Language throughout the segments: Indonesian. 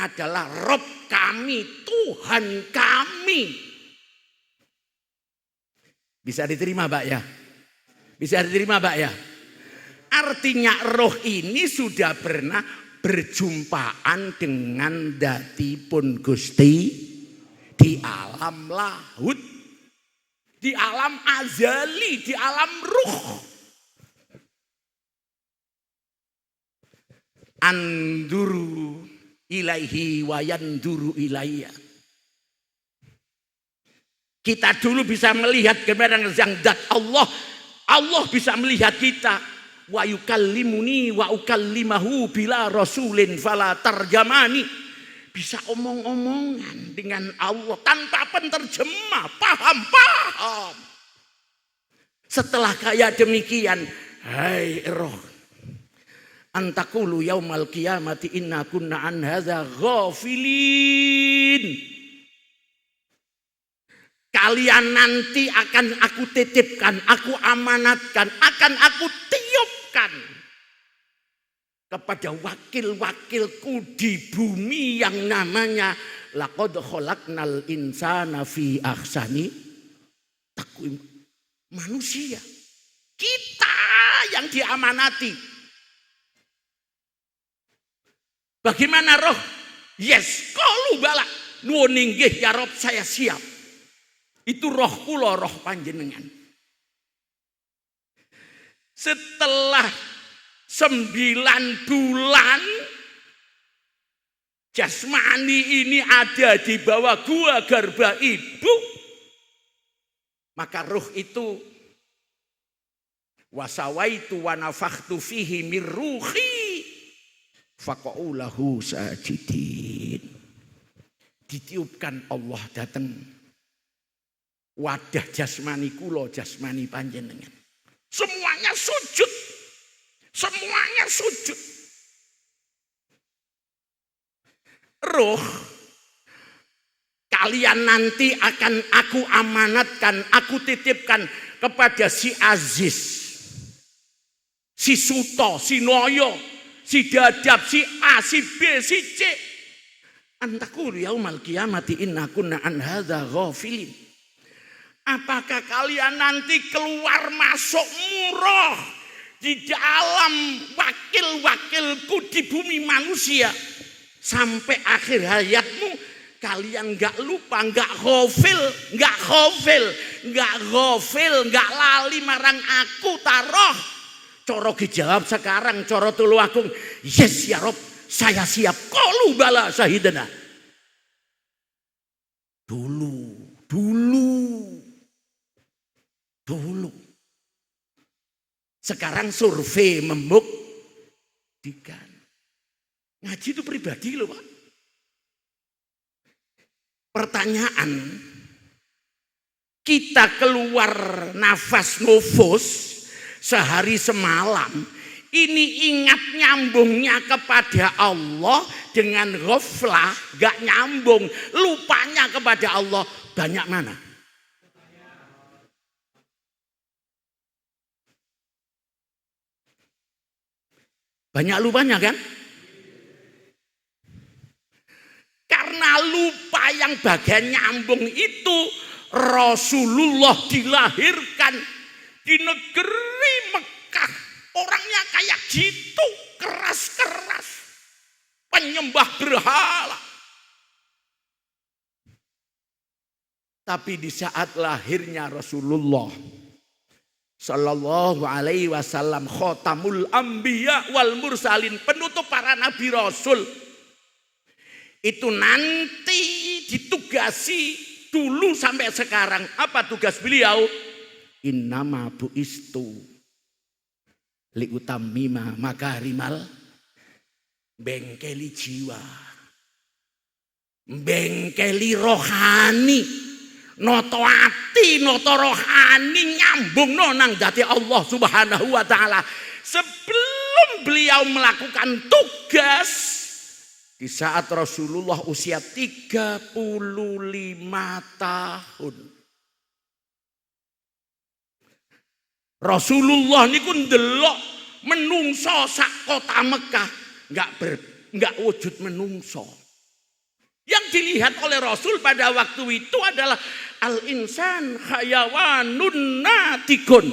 adalah Rob kami, Tuhan kami. Bisa diterima Mbak ya? Bisa diterima Mbak ya? Artinya roh ini sudah pernah berjumpaan dengan datipun Gusti di alam lahut, di alam azali, di alam ruh. Anduru ilaihi wa yanduru ilayya. Kita dulu bisa melihat kepada yang zat Allah, Allah bisa melihat kita. Wa yukallimuni wa ukallimahu bila rasulin fala tarjamani. Bisa omong-omongan dengan Allah tanpa penterjemah, paham. Setelah kayak demikian, hai roh, antakulu yaumal qiyamati inna kunna an hadza ghafilin. Kalian nanti akan aku titipkan, aku amanatkan, akan aku tiupkan kepada wakil-wakilku di bumi yang namanya laqad khalaqnal insana fi ahsani taqwim. Manusia, kita yang diamanati. Bagaimana roh? Yes, qalu bala. Nuwun inggih ya Rob, saya siap. Itu roh kula, roh panjenengan. Setelah 9 bulan jasmani ini ada di bawah gua garba ibu, maka roh itu wasawaitu wa nafakhtu fihi mir ruhi faqa'u lahu sajidin. Ditiupkan Allah datang wadah jasmani kula, jasmani panjenengan. Semuanya sujud. Semuanya sujud. Roh, kalian nanti akan aku amanatkan, aku titipkan kepada si Aziz, si Suto, si Noyo, si Dadap, si A, si B, si C. Antakul yaumal qiyamati inna kunna an hadza ghafilin. Apakah kalian nanti keluar masuk murah di dalam wakil-wakilku di bumi manusia sampai akhir hayatmu? Kalian gak lupa, gak ghafil, gak lali marang aku taroh. Coro dijawab sekarang, coro tulu agung, yes ya Rob, saya siap. Qalu bala syahidana. Dulu. Sekarang survei membuktikan. Ngaji itu pribadi loh Pak. Pertanyaan, kita keluar nafas nufus sehari semalam, ini ingat nyambungnya kepada Allah dengan ghaflah, gak nyambung, lupanya kepada Allah banyak mana? Banyak lupanya kan? Karena lupa yang bagian nyambung itu, Rasulullah dilahirkan di negeri Mekah. Orangnya kayak gitu, keras-keras, penyembah berhala. Tapi di saat lahirnya Rasulullah Sallallahu alaihi wasallam, khotamul anbiya wal mursalin, penutup para nabi rasul, itu nanti ditugasi dulu sampai sekarang. Apa tugas beliau? Innama buistu liutammima makarimal, bengkeli jiwa, bengkeli rohani, noto ati, noto rohani, nyambung nang dati Allah Subhanahu wa ta'ala. Sebelum beliau melakukan tugas di saat Rasulullah usia 35 tahun. Rasulullah niku ndelok menungso sak kota Mekah, enggak wujud menungso. dilihat oleh Rasul pada waktu itu adalah al-insan hayawanun natikun.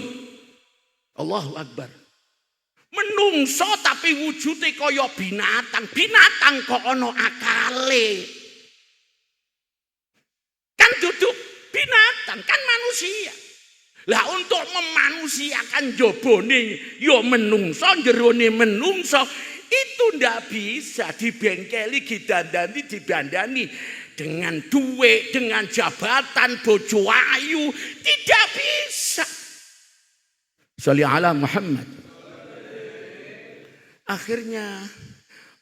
Allahu Akbar. Menungso tapi wujudnya kaya binatang. Binatang kok ono akale. Kan duduk binatang, kan manusia. Lah untuk memanusiakan jobone yo menungso, jerone menungso, itu ndak bisa dibengkeli, dibandani dengan duit, dengan jabatan, bojo ayu, tidak bisa. Sholli ala Muhammad. Akhirnya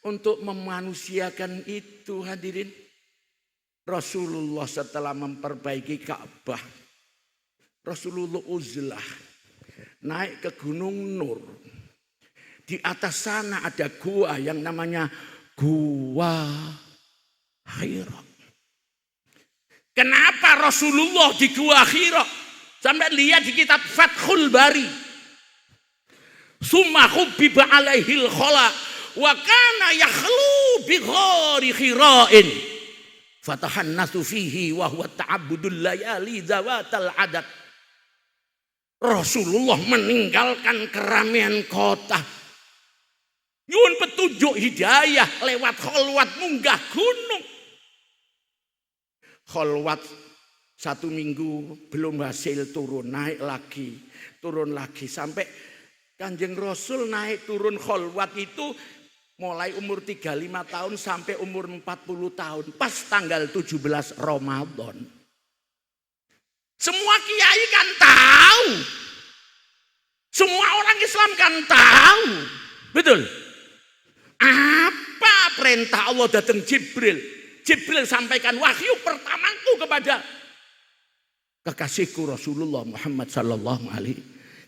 untuk memanusiakan itu hadirin, Rasulullah setelah memperbaiki Ka'bah, Rasulullah uzlah naik ke Gunung Nur. Di atas sana ada gua yang namanya Gua Hira. Kenapa Rasulullah di Gua Hira? Sampai lihat di kitab Fathul Bari. Summa hubbiba alaihil khala wa kana yakhlu bi ghari khira'in. Fatahan nasu fihi wa huwa ta'abbudul layali zawatal adad. Rasulullah meninggalkan keramaian kota. Nyuwun petunjuk hidayah lewat kholwat munggah gunung. Kholwat 1 minggu belum hasil, turun lagi sampai Kanjeng Rasul naik turun kholwat itu mulai umur 35 tahun sampai umur 40 tahun. Pas tanggal 17 Ramadan. Semua kiai kan tahu. Semua orang Islam kan tahu. Betul? Apa perintah Allah datang Jibril? Jibril sampaikan wahyu pertamaku kepada kekasihku Rasulullah Muhammad sallallahu alaihi.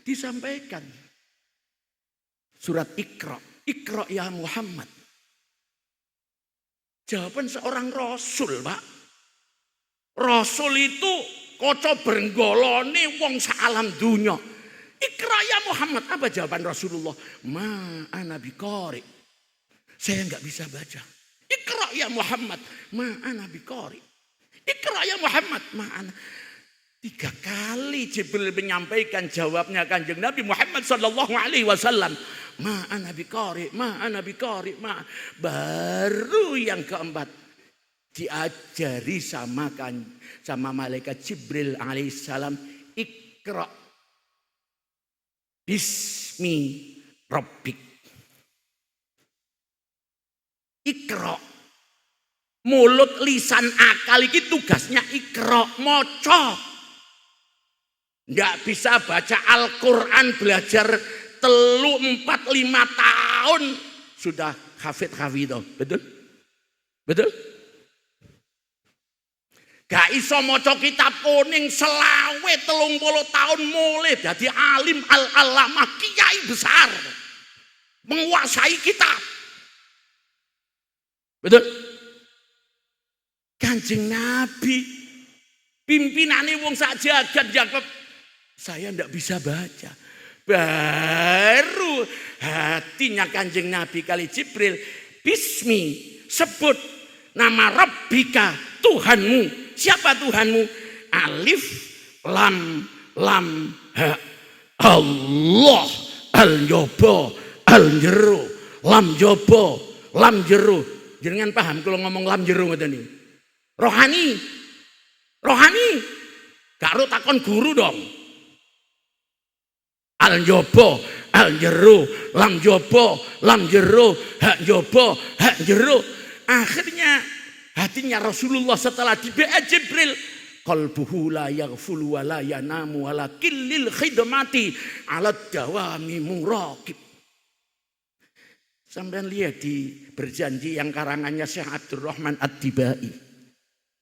Disampaikan surat Iqra. Iqra ya Muhammad. Jawaban seorang Rasul, Pak. Rasul itu koco bernggolone wong salam dunya. Iqra ya Muhammad. Apa jawaban Rasulullah? Ma ana biqari. Saya enggak bisa baca. Iqra ya Muhammad. Ma ana biqari. Iqra ya Muhammad. Ma ana. 3 kali Jibril menyampaikan jawabnya Kanjeng Nabi Muhammad sallallahu alaihi wasallam. Ma ana biqari, ma ana biqari, ma. Baru yang keempat diajari sama malaikat Jibril alaihissalam, Iqra bismi rabbik. Iqra. Mulut, lisan, akal iki tugasnya Iqra, maca. Enggak bisa baca Al-Qur'an belajar 3, 4, 5 tahun sudah hafidh. Betul? Betul? Gak iso maca kitab kuning selawe 30 tahun mulai jadi alim al-alamah, kiai besar. Menguasai kitab. Betul? Kanjeng Nabi pimpinane wong sak jagat jawab, saya ndak bisa baca. Baru hatinya Kanjeng Nabi kali Jibril, bismi, sebut nama Rabbika, Tuhanmu. Siapa Tuhanmu? Alif lam ha. Allah, al jobo, al jero, lam jobo, lam jero. Jangan paham kalau ngomong lam jero ngoten niku. Rohani. Gak ro takon guru dong. Al jobo, al jero, lam jobo, lam jero, hak jobo, hak jero. Akhirnya hatinya Rasulullah setelah dibe'a Jibril, qalbuhu la yaghfulu wa la yanamu ala killil khidmati ala dawami muraqib. Sampeyan lihat di berjanji yang karangannya Syekh Abdurrahman Ad-Dibai.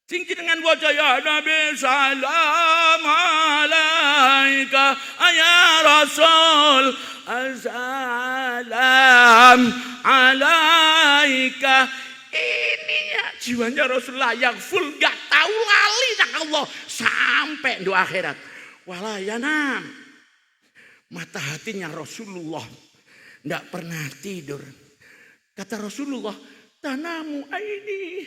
Sing dengan wajah ya Nabi salam alaika ya Rasul salam alaika. Ini ya jiwanya Rasulullah yang full, gak tahu lali nak Allah sampai di akhirat. Walayanam. Mata hatinya Rasulullah ndak pernah tidur. Kata Rasulullah, tanamu aini,